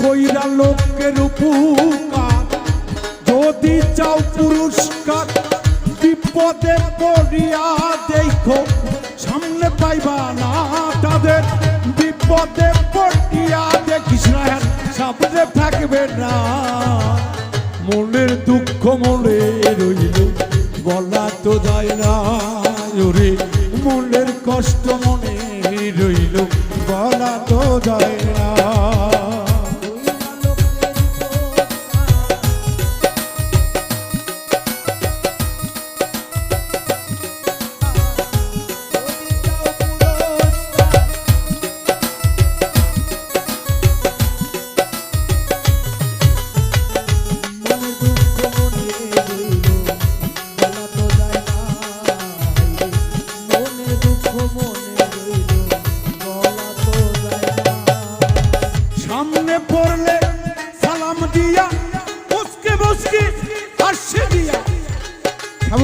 কইরা লোকের উপকার যদি চাও পুরস্কার বিপদে পড়িয়া দেখো সামনে পাইবা না তাদের বিপদে পড়িয়া দেখিস না সামনে থাকবে না মনের দুঃখ মনে রইল বলা তো যায় না ওরে মনের কষ্ট মনে রইল বলা তো যায় না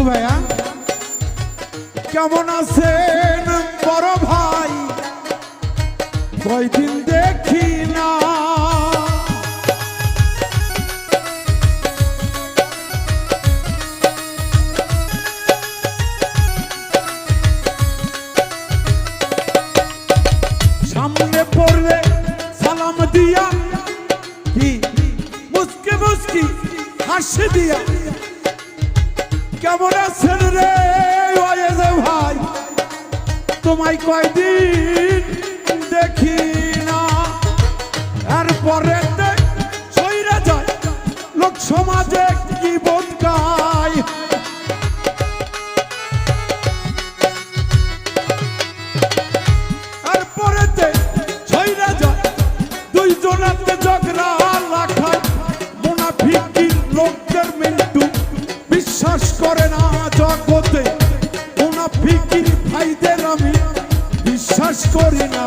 ভাইয়া কেমন আছেন বড় ভাই কয়দিন দেখি না সামনে পড়লে সালাম দিয়া কি মুস্কি মুস্কি হাসি দিয়া কেমন আছেন রে ভাই তোমায় কয়দিন দেখি না এরপরে সইরা যায় লোক সমাজে কি বোধ গায় এরপরে সইরা যায় দুইজনাতে ঝগড়া লাখায় মুনাফিকি লোকদের মিন্টু বিশ্বাস করে না জগতে মুনাফিকির ভাইদের আমি বিশ্বাস করি না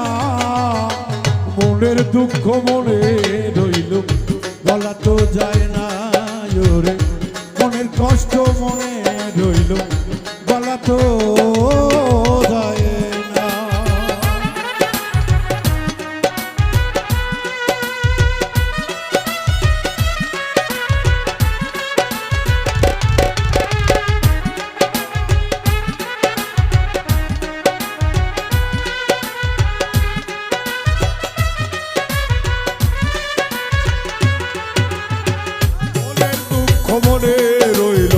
মনের দুঃখ মনে রইল বলা তো যায় না ওরে মনের কষ্ট মনে রইল বলা তো যায় না মনে রইল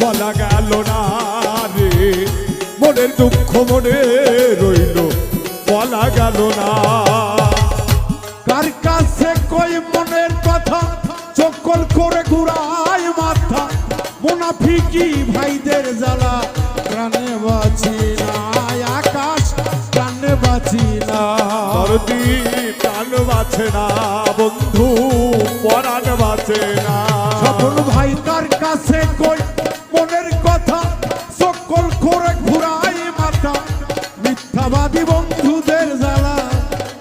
বলা গেল না রে মনের দুঃখ মনে রইল বলা গেল না কার কাছে কই মনের কথা চক্কর করে ঘুরায় মাথা মুনাফিকি ভাইদের জ্বালা প্রাণে বাঁচি না আকাশ প্রাণে বাঁচি না প্রাণ বাঁচে না বন্ধু পরাণ বাঁচে না সফল ভাই কার কাছে কই মনের কথা সকল করে ঘুরাই মাথা মিথ্যাবাদী বন্ধুদের জ্বালা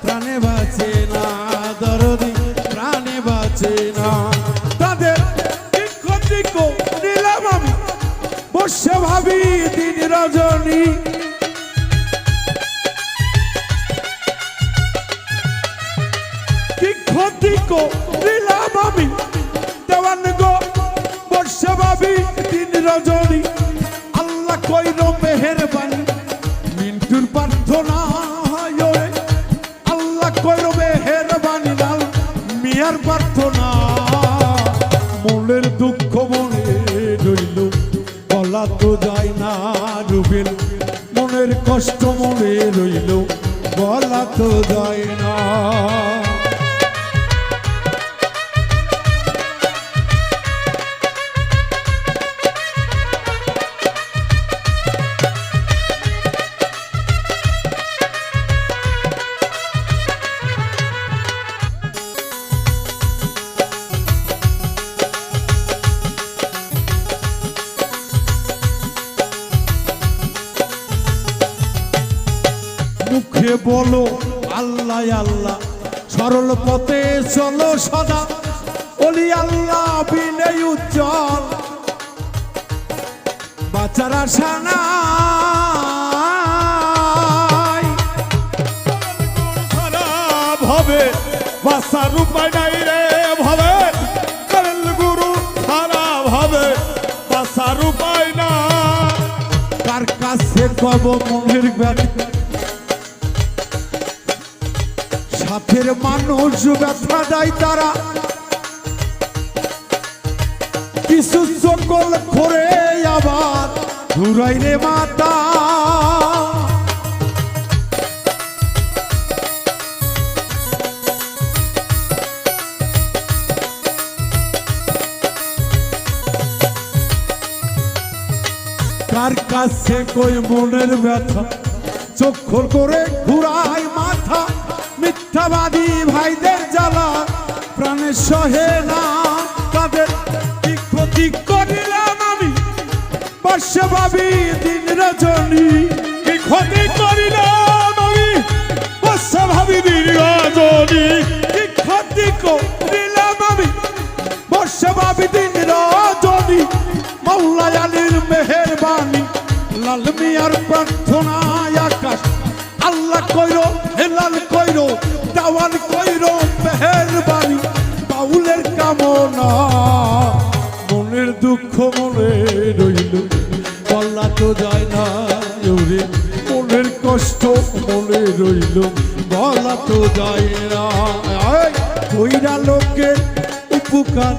প্রাণে বাঁচে না দরদি প্রাণে বাঁচে না তাদের ক্ষতি নিলাম আমি বসে ভাবি দিন রজনী ক্ষতি নিলাম আমি দেওয়ান গো বসে ভাবি দিন রজনী আল্লাহ কইল মেহেরবানি মিন্টুর প্রার্থনা আল্লাহ কইল মেহেরবানি লাল মিয়ার প্রার্থনা মনের দুঃখ মনে রইল বলা তো যায় না রুবেল মনের কষ্ট মনে রইল বলা তো যায় না মুখে বলো আল্লাহ আল্লাহ সরল পথে চলো সদা ওলি আল্লাহ বিনে উজ্জ্বল বাঁচার আশা নাই খারাপ হবে বাঁচার উপায় নাই রে ভাবে করেল গুরু সারা ভাবে বাসার উপায় না কার কাছে কব মনের ব্যথা সাথের মানুষ ব্যথা দেয় তারা কিছু সকল করে আবার ঘুরাই রে মাতা কার কাছে কই মনের ব্যথা চক্ষর করে ঘুরাই মাথা মিথ্যাবাদী ভাইদের জ্বালা প্রাণে সহে না তাদের কি ক্ষতি করিলাম আমি বর্ষে ভাবি দিন রজনী কি ক্ষতি করিলাম আমি বর্ষে ভাবি দিন রজনী কি ক্ষতি করিলাম আমি বর্ষে ভাবি দিন রজনী মৌলা আলীর মেহেরবানি লাল মিয়ার প্রার্থনায় আকাশ আল্লাহ কইরো হেলাল কইরো দাওয়ান কইরো মেহেরবানি বাউলের কামনা মনের দুঃখ মনে রইল বলা তো যায় না ওরে মনের কষ্ট মনে রইল বলা তো যায় না কইরা লোকের উপকার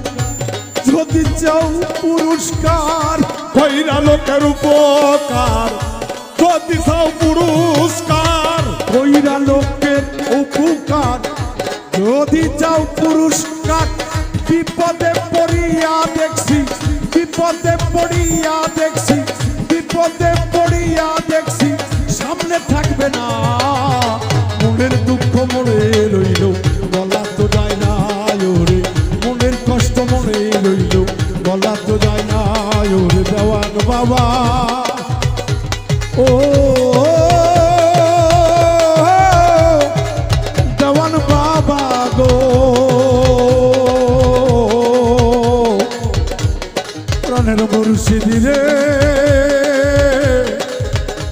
যদি চাও পুরস্কার কইরা লোকের উপকার যদি চাও পুরস্কার কইরা লোকের উপকার যদি চাও পুরস্কার বিপদে পড়িয়া দেখছি বিপদে পড়িয়া দেখছি বিপদে পড়িয়া দেখছি সামনে থাকবে না মনের দুঃখ মনে রইল বলা তো যায় না ওরে মনের কষ্ট মনে রইল বলা তো যায় না ওরে দেওয়ান বাবা ও দেওয়ান বাবা গো প্রাণের মুর্শিদি রে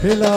হেলা